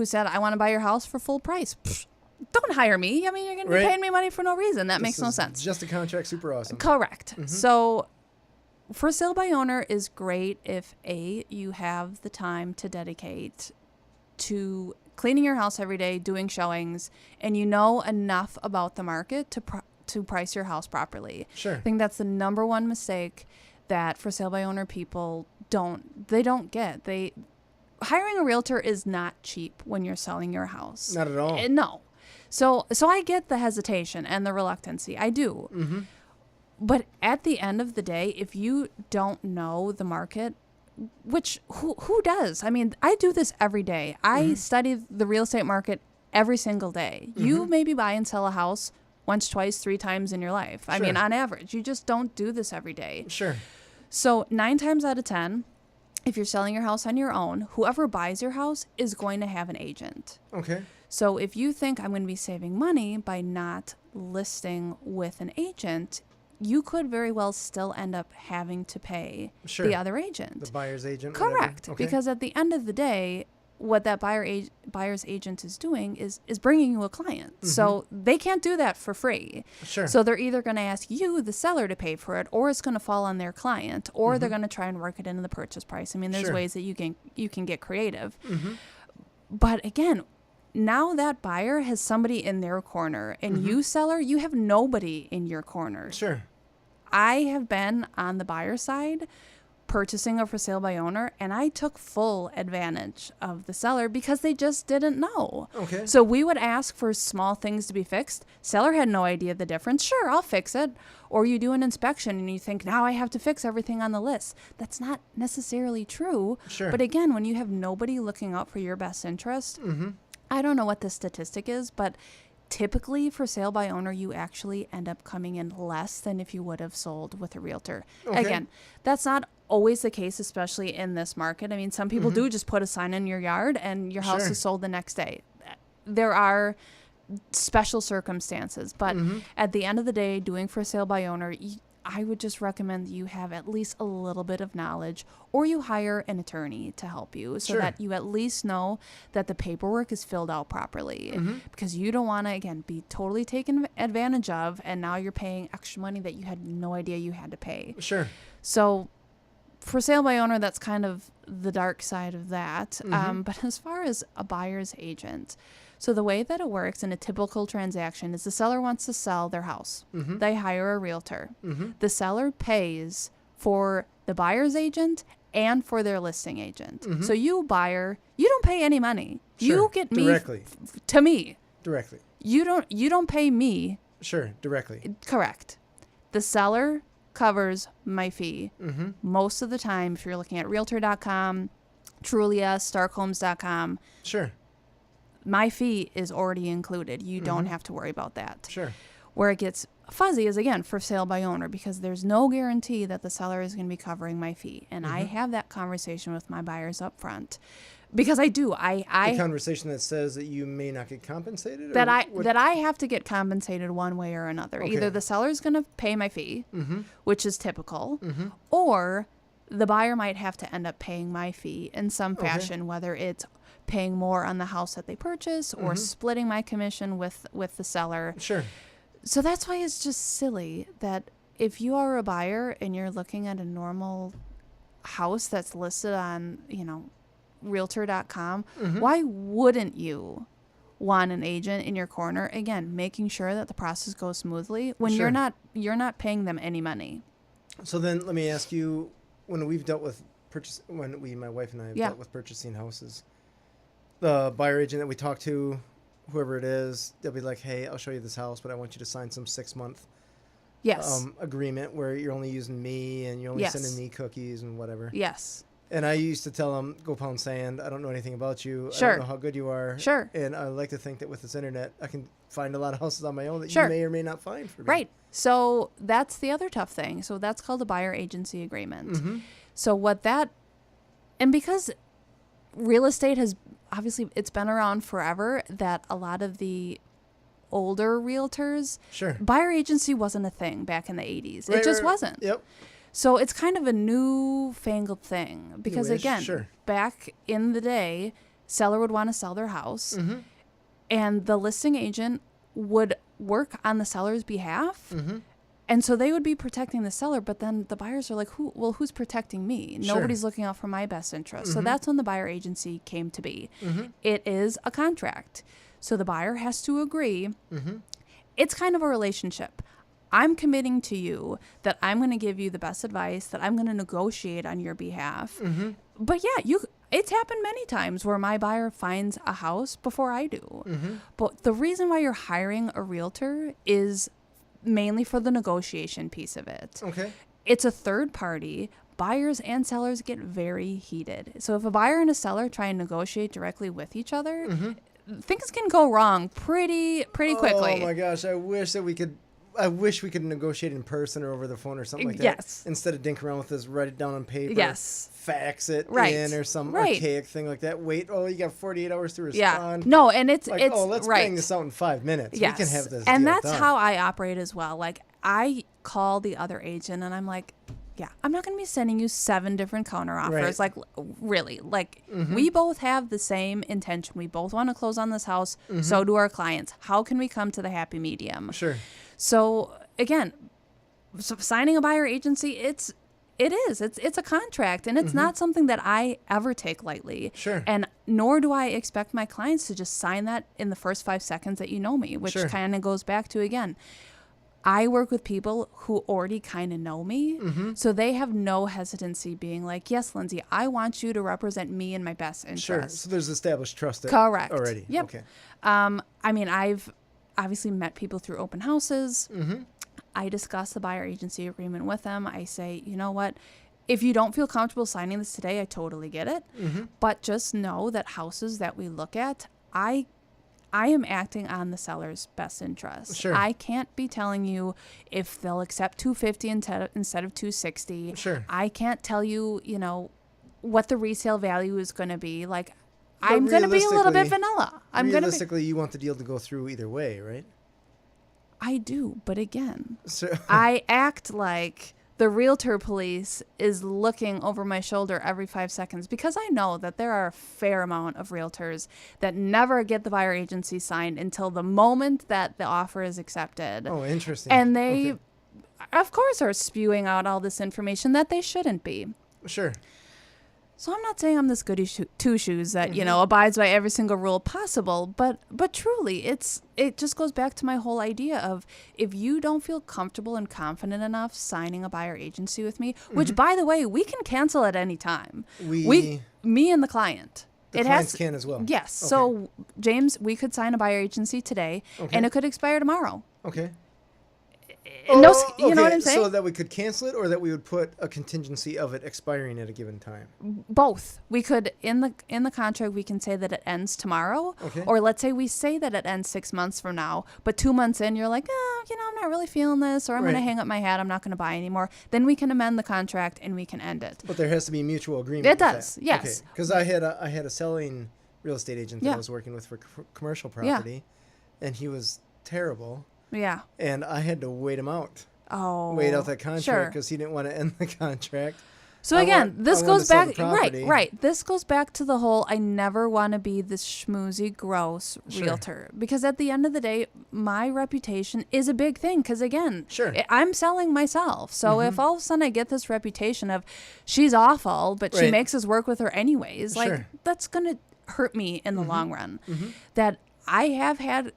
said, I want to buy your house for full price. Pfft, don't hire me. I mean, you're going to be Right. paying me money for no reason. That makes This no is sense. Just a contract, super awesome. Correct. So for sale by owner is great if you have the time to dedicate to cleaning your house every day, doing showings, and you know enough about the market to price your house properly. Sure. I think that's the number one mistake that for sale by owner people don't get. Hiring a realtor is not cheap when you're selling your house. Not at all. No. So I get the hesitation and the reluctancy. I do. Mm-hmm. But at the end of the day, if you don't know the market, which who does? I mean, I do this every day. I study the real estate market every single day. You maybe buy and sell a house once, twice, 3 times in your life. I mean, on average, you just don't do this every day. Sure. So 9 times out of 10, if you're selling your house on your own, whoever buys your house is going to have an agent. Okay. So if you think I'm going to be saving money by not listing with an agent, you could very well still end up having to pay the other agent. The buyer's agent? Correct. Okay. Because at the end of the day, what that buyer's agent is doing is bringing you a client. So they can't do that for free. Sure. So they're either going to ask you, the seller, to pay for it, or it's going to fall on their client, or they're going to try and work it into the purchase price. I mean, there's ways that you can get creative. But again, now that buyer has somebody in their corner, and you, seller, you have nobody in your corner. Sure. I have been on the buyer side purchasing a for sale by owner, and I took full advantage of the seller because they just didn't know. Okay. So we would ask for small things to be fixed. Seller had no idea the difference. Sure, I'll fix it. Or you do an inspection and you think, now I have to fix everything on the list. That's not necessarily true. Sure. But again, when you have nobody looking out for your best interest, I don't know what the statistic is, but typically for sale by owner, you actually end up coming in less than if you would have sold with a realtor. Okay. Again, that's not always the case, especially in this market. I mean, some people do just put a sign in your yard and your house is sold the next day. There are special circumstances, but at the end of the day, doing for sale by owner, I would just recommend that you have at least a little bit of knowledge, or you hire an attorney to help you so that you at least know that the paperwork is filled out properly, because you don't want to, again, be totally taken advantage of, and now you're paying extra money that you had no idea you had to pay. Sure. So for sale by owner, that's kind of the dark side of that. But as far as a buyer's agent, so the way that it works in a typical transaction is the seller wants to sell their house. They hire a realtor. The seller pays for the buyer's agent and for their listing agent. So you, buyer, you don't pay any money. Sure. You get me directly to me. Directly. You don't pay me. Sure. Directly. Correct. The seller covers my fee. Most of the time, if you're looking at realtor.com, Trulia, starkhomes.com, sure, my fee is already included. You don't have to worry about that. Sure. Where it gets fuzzy is, again, for sale by owner, because there's no guarantee that the seller is going to be covering my fee. And I have that conversation with my buyers up front. Because I do. A conversation that says that you may not get compensated? That I have to get compensated one way or another. Okay. Either the seller's going to pay my fee, which is typical, or the buyer might have to end up paying my fee in some fashion, whether it's paying more on the house that they purchase or splitting my commission with the seller. Sure. So that's why it's just silly that if you are a buyer and you're looking at a normal house that's listed on, realtor.com, why wouldn't you want an agent in your corner? Again, making sure that the process goes smoothly when you're not paying them any money. So then let me ask you, when we've dealt with my wife and I have dealt with purchasing houses, the buyer agent that we talk to, whoever it is, they'll be like, hey, I'll show you this house, but I want you to sign some 6-month agreement where you're only using me and you're only sending me cookies and whatever. Yes. And I used to tell them, go pound sand. I don't know anything about you. Sure. I don't know how good you are. Sure. And I like to think that with this internet, I can find a lot of houses on my own that you may or may not find for me. Right. So that's the other tough thing. So that's called a buyer agency agreement. So and because real estate has, obviously, it's been around forever, that a lot of the older realtors, buyer agency wasn't a thing back in the 80s. It just wasn't. Yep. So it's kind of a newfangled thing because, again, back in the day, seller would want to sell their house and the listing agent would work on the seller's behalf. And so they would be protecting the seller, but then the buyers are like, who's protecting me? Nobody's looking out for my best interest. So that's when the buyer agency came to be. It is a contract. So the buyer has to agree. It's kind of a relationship. I'm committing to you that I'm going to give you the best advice, that I'm going to negotiate on your behalf. Mm-hmm. But yeah, it's happened many times where my buyer finds a house before I do. Mm-hmm. But the reason why you're hiring a realtor is mainly for the negotiation piece of it. Okay. It's a third party. Buyers and sellers get very heated. So if a buyer and a seller try and negotiate directly with each other, things can go wrong pretty quickly. Oh my gosh, I wish we could negotiate in person or over the phone or something like that. Yes. Instead of dink around with this, write it down on paper. Yes. Fax it Right. in or some Right. archaic thing like that. Wait, you got 48 hours to Yeah. respond. No, and it's Like, it's let's right. bang this out in 5 minutes. Yes. We can have this and deal that's done. how I operate as well. Like, I call the other agent and I'm like, yeah, I'm not going to be sending you 7 different counter offers. Right. Like, really, like, we both have the same intention. We both want to close on this house. So do our clients. How can we come to the happy medium? Sure. So again, signing a buyer agency, it's a contract, and it's not something that I ever take lightly. Sure. And nor do I expect my clients to just sign that in the first 5 seconds that you know me, which Sure. kind of goes back to, again, I work with people who already kind of know me, so they have no hesitancy being like, yes, Lindsay, I want you to represent me in my best interest. Sure. So there's established trust there Correct. already. Yep. Okay. I mean, I've obviously met people through open houses. Mm-hmm. I discuss the buyer agency agreement with them. I say, you know what? If you don't feel comfortable signing this today, I totally get it. But just know that houses that we look at, I am acting on the seller's best interest. Sure. I can't be telling you if they'll accept $250 instead of $260. Sure. I can't tell you, what the resale value is going to be. Like, But I'm going to be a little bit realistically- vanilla. I'm going to be. Realistically, you want the deal to go through either way, right? I do, but again, So I act like the realtor police is looking over my shoulder every 5 seconds because I know that there are a fair amount of realtors that never get the buyer agency signed until the moment that the offer is accepted. Oh, interesting. And they, Okay. of course, are spewing out all this information that they shouldn't be. Sure. So I'm not saying I'm this goody two-shoes that, abides by every single rule possible, but truly, it just goes back to my whole idea of if you don't feel comfortable and confident enough signing a buyer agency with me, which, by the way, we can cancel at any time. Me and the client. The clients can as well. Yes. Okay. So, James, we could sign a buyer agency today, and it could expire tomorrow. Okay. You know what I'm saying? So that we could cancel it, or that we would put a contingency of it expiring at a given time. Both. We could in the contract we can say that it ends tomorrow, Okay. or let's say we say that it ends 6 months from now, but 2 months in you're like, I'm not really feeling this, or I'm going to Right. hang up my hat, I'm not going to buy anymore. Then we can amend the contract and we can end it. But there has to be mutual agreement. It with does, that. yes. Because I had a selling real estate agent that Yeah. I was working with for commercial property, and he was terrible, Yeah. and I had to wait him out. Oh. Wait out that contract Sure. because he didn't want to end the contract. So I again, want- this I wanted goes to sell back the property. right. This goes back to the whole I never want to be this schmoozy, gross Sure. realtor because at the end of the day, my reputation is a big thing. Because again, Sure. I'm selling myself. So if all of a sudden I get this reputation of she's awful, but she Right. makes us work with her anyways, like Sure. that's gonna hurt me in the long run. That I have had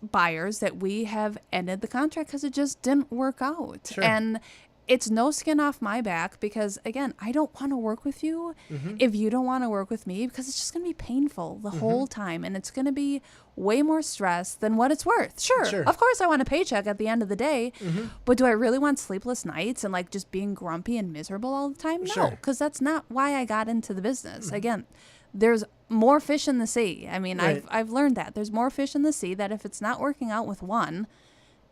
buyers that we have ended the contract because it just didn't work out. Sure. And it's no skin off my back because, again, I don't want to work with you if you don't want to work with me because it's just going to be painful the whole time. And it's going to be way more stress than what it's worth. Sure. Of course, I want a paycheck at the end of the day. But do I really want sleepless nights and like just being grumpy and miserable all the time? No, Sure. because that's not why I got into the business. Again, there's more fish in the sea. I mean, Right. I've learned that. There's more fish in the sea that if it's not working out with one,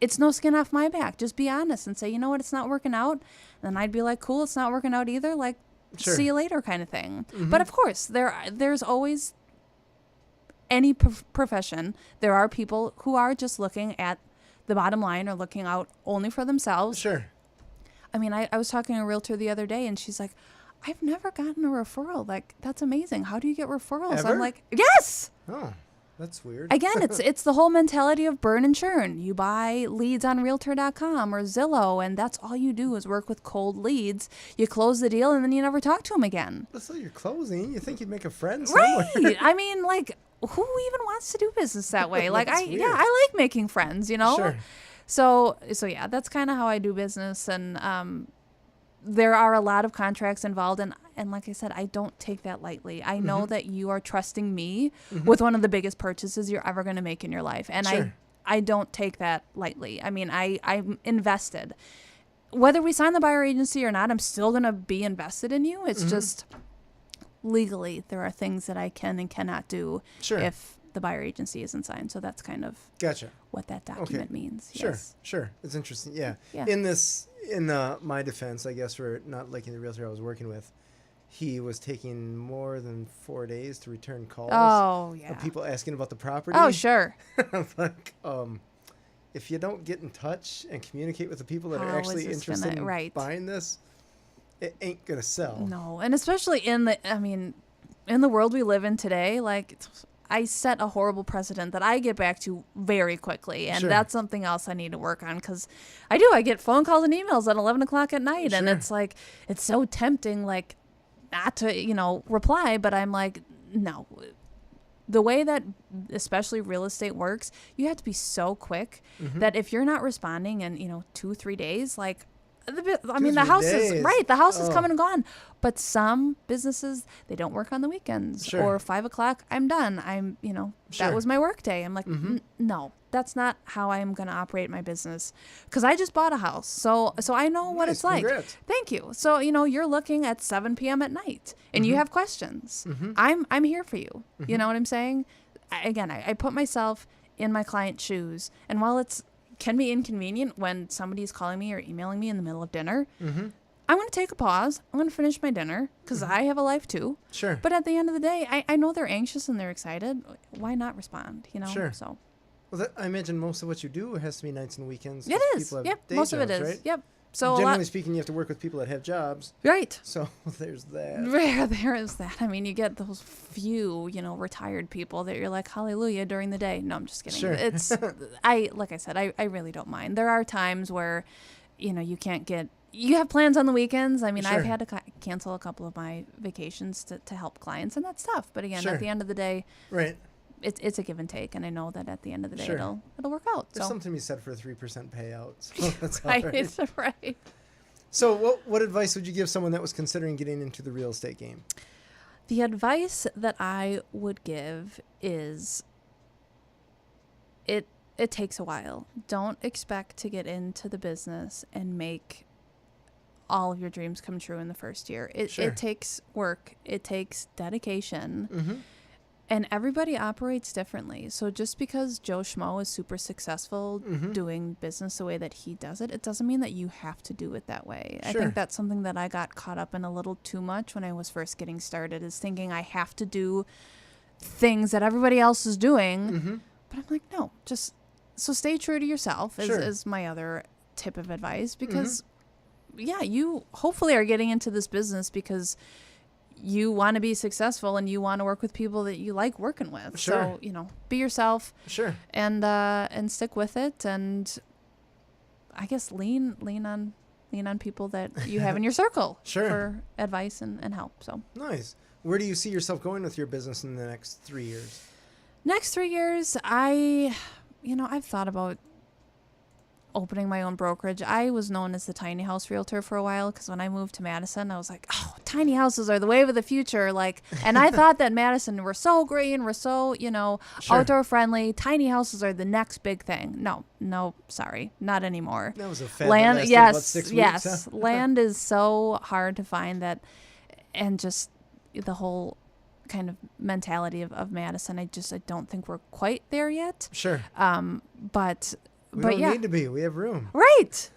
it's no skin off my back. Just be honest and say, you know what, it's not working out. And then I'd be like, cool, it's not working out either. Like, Sure. see you later kind of thing. But of course, there's always any profession. There are people who are just looking at the bottom line or looking out only for themselves. Sure. I mean, I was talking to a realtor the other day and she's like, I've never gotten a referral. Like, that's amazing. How do you get referrals? Ever? I'm like, yes. Oh, that's weird. Again, it's the whole mentality of burn and churn. You buy leads on realtor.com or Zillow, and that's all you do is work with cold leads. You close the deal, and then you never talk to them again. That's how you're closing. You think you'd make a friend somewhere. Right. I mean, like, who even wants to do business that way? Like, That's I weird. like making friends, you know? Sure. So yeah, that's kind of how I do business. And there are a lot of contracts involved. And like I said, I don't take that lightly. I know that you are trusting me with one of the biggest purchases you're ever going to make in your life. And Sure. I don't take that lightly. I mean, I'm invested. Whether we sign the buyer agency or not, I'm still going to be invested in you. It's just legally, there are things that I can and cannot do Sure. if the buyer agency isn't signed. So that's kind of Gotcha. what that document means. Sure. Yes. Sure. It's interesting. Yeah. Yeah. In my defense, I guess, for not liking the realtor I was working with, he was taking more than 4 days to return calls. Oh, yeah. Of people asking about the property. Oh, sure. I'm like, if you don't get in touch and communicate with the people that are How actually is this interested gonna- in buying this, it ain't gonna sell. No. And especially in the world we live in today, like, I set a horrible precedent that I get back to very quickly. And Sure. that's something else I need to work on, because I get phone calls and emails at 11 o'clock at night. And Sure. it's like, it's so tempting, like, not to, reply. But I'm like, no. The way that especially real estate works, you have to be so quick that if you're not responding in, 2-3 days, like, the house is right. The house is coming and gone. But some businesses, they don't work on the weekends. Sure. Or 5 o'clock, I'm done. Sure. That was my work day. I'm like, no, that's not how I'm going to operate my business. Because I just bought a house. So I know what Nice. it's like. Congrats. Thank you. So, you're looking at 7 p.m. at night and you have questions. I'm here for you. You know what I'm saying? I put myself in my client's shoes. And while can be inconvenient when somebody's calling me or emailing me in the middle of dinner, I'm going to take a pause. I'm going to finish my dinner because I have a life too. Sure. But at the end of the day, I know they're anxious and they're excited. Why not respond? Sure. So Well, I imagine most of what you do has to be nights and weekends. it 'cause is. people have Yep. day Most of it jobs, is. Right? Yep. So Generally speaking, you have to work with people that have jobs. right. So there's that. There is that. I mean, you get those few, retired people that you're like, hallelujah, during the day. No, I'm just kidding. Sure. Like I said, I really don't mind. There are times where, you can't you have plans on the weekends. I mean, Sure. I've had to cancel a couple of my vacations to help clients, and that's tough. But again, Sure. at the end of the day, Right. it's a give and take. And I know that at the end of the day, Sure. it'll work out. There's So something to be said for a 3% payout. So that's all right, right. right. So what advice would you give someone that was considering getting into the real estate game? The advice that I would give is it takes a while. Don't expect to get into the business and make all of your dreams come true in the first year. Sure. It takes work. It takes dedication. Mm-hmm. And everybody operates differently. So just because Joe Schmo is super successful doing business the way that he does it, it doesn't mean that you have to do it that way. Sure. I think that's something that I got caught up in a little too much when I was first getting started, is thinking I have to do things that everybody else is doing. But I'm like, no, so stay true to yourself Sure. is my other tip of advice. Because, yeah, you hopefully are getting into this business because you want to be successful and you want to work with people that you like working with. Sure. So, be yourself. Sure. And stick with it. And I guess lean on people that you have in your circle Sure. for advice and help. So Nice. Where do you see yourself going with your business in the next 3 years? next 3 years, I've thought about opening my own brokerage. I was known as the tiny house realtor for a while because when I moved to Madison, I was like, oh, tiny houses are the wave of the future. And I thought that Madison, we're so green, we're so, Sure. outdoor friendly. Tiny houses are the next big thing. No, sorry, not anymore. That was a fad that Land, lasted yes, about 6 weeks, yes. huh? Land is so hard to find that, and just the whole kind of mentality of Madison. I don't think we're quite there yet. Sure. But We but don't yeah. need to be. We have room.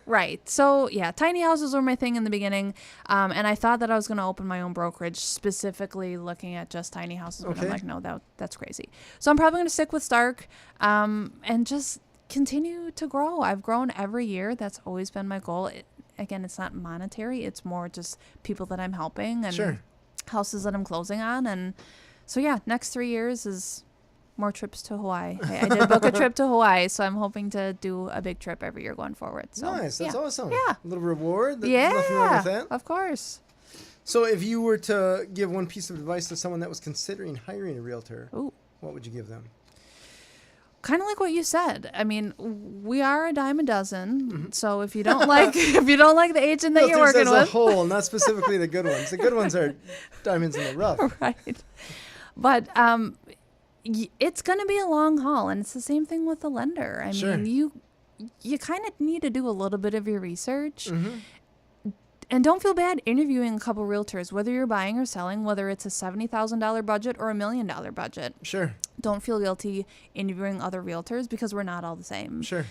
Right. So yeah, tiny houses were my thing in the beginning, and I thought that I was going to open my own brokerage specifically looking at just tiny houses. But Okay. I'm like, no, that's crazy. So I'm probably going to stick with Stark, and just continue to grow. I've grown every year. That's always been my goal. Again, it's not monetary. It's more just people that I'm helping and Sure. houses that I'm closing on. And so yeah, next 3 years is more trips to Hawaii. I did book a trip to Hawaii, so I'm hoping to do a big trip every year going forward. So Nice. That's yeah. awesome. Yeah. A little reward. There's Yeah, nothing wrong with that. of course. So if you were to give one piece of advice to someone that was considering hiring a realtor, Ooh, what would you give them? kind of like what you said. I mean, we are a dime a dozen. So if you don't like the agent that you're working as with, a whole, not specifically the good ones. The good ones are diamonds in the rough. right? But it's going to be a long haul, and it's the same thing with the lender. I Sure. mean, you kind of need to do a little bit of your research. And don't feel bad interviewing a couple realtors, whether you're buying or selling, whether it's a $70,000 budget or $1 million budget. Sure. Don't feel guilty interviewing other realtors because we're not all the same. Sure.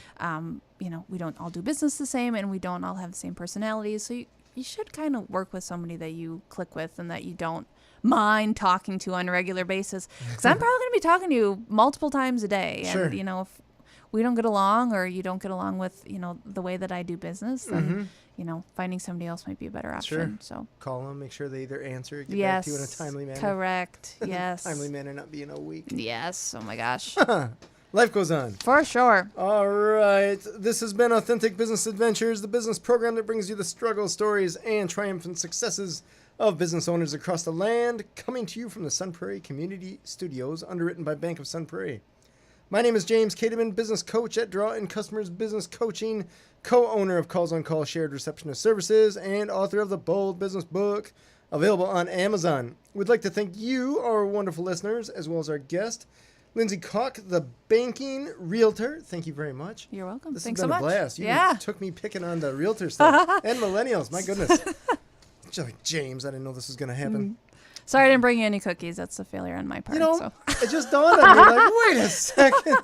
We don't all do business the same, and we don't all have the same personalities. So you should kind of work with somebody that you click with and that you don't mind talking to on a regular basis. Because I'm probably going to be talking to you multiple times a day. Sure. And, if we don't get along or you don't get along with, the way that I do business, then, finding somebody else might be a better option. Sure. So Call them, make sure they either answer or get back yes, to you in a timely manner. correct. Yes. Timely manner, not being a week. Yes. Oh my gosh. Life goes on. For sure. All right. This has been Authentic Business Adventures, the business program that brings you the struggles, stories, and triumphant successes of business owners across the land, coming to you from the Sun Prairie Community Studios, underwritten by Bank of Sun Prairie. My name is James Cademan, business coach at Draw In Customers Business Coaching, co-owner of Calls on Call Shared Receptionist Services, and author of the Bold Business Book, available on Amazon. We'd like to thank you, our wonderful listeners, as well as our guest, Lindsay Koch, the Baking Realtor. Thank you very much. You're welcome. This Thanks has so been much. a blast. You Yeah. took me picking on the realtor stuff. And millennials, my goodness. Just like, James, I didn't know this was going to happen. Sorry I didn't bring you any cookies. That's a failure on my part. So. It just dawned on me, like, wait a second.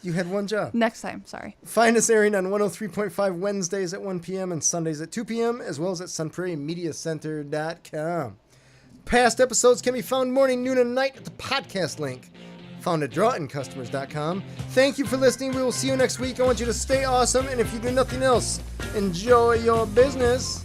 You had one job. Next time, sorry. Find us airing on 103.5 Wednesdays at 1 p.m. and Sundays at 2 p.m., as well as at sunprairiemediacenter.com. Past episodes can be found morning, noon, and night at the podcast link, found at drawincustomers.com. Thank you for listening. We will see you next week. I want you to stay awesome, and if you do nothing else, enjoy your business.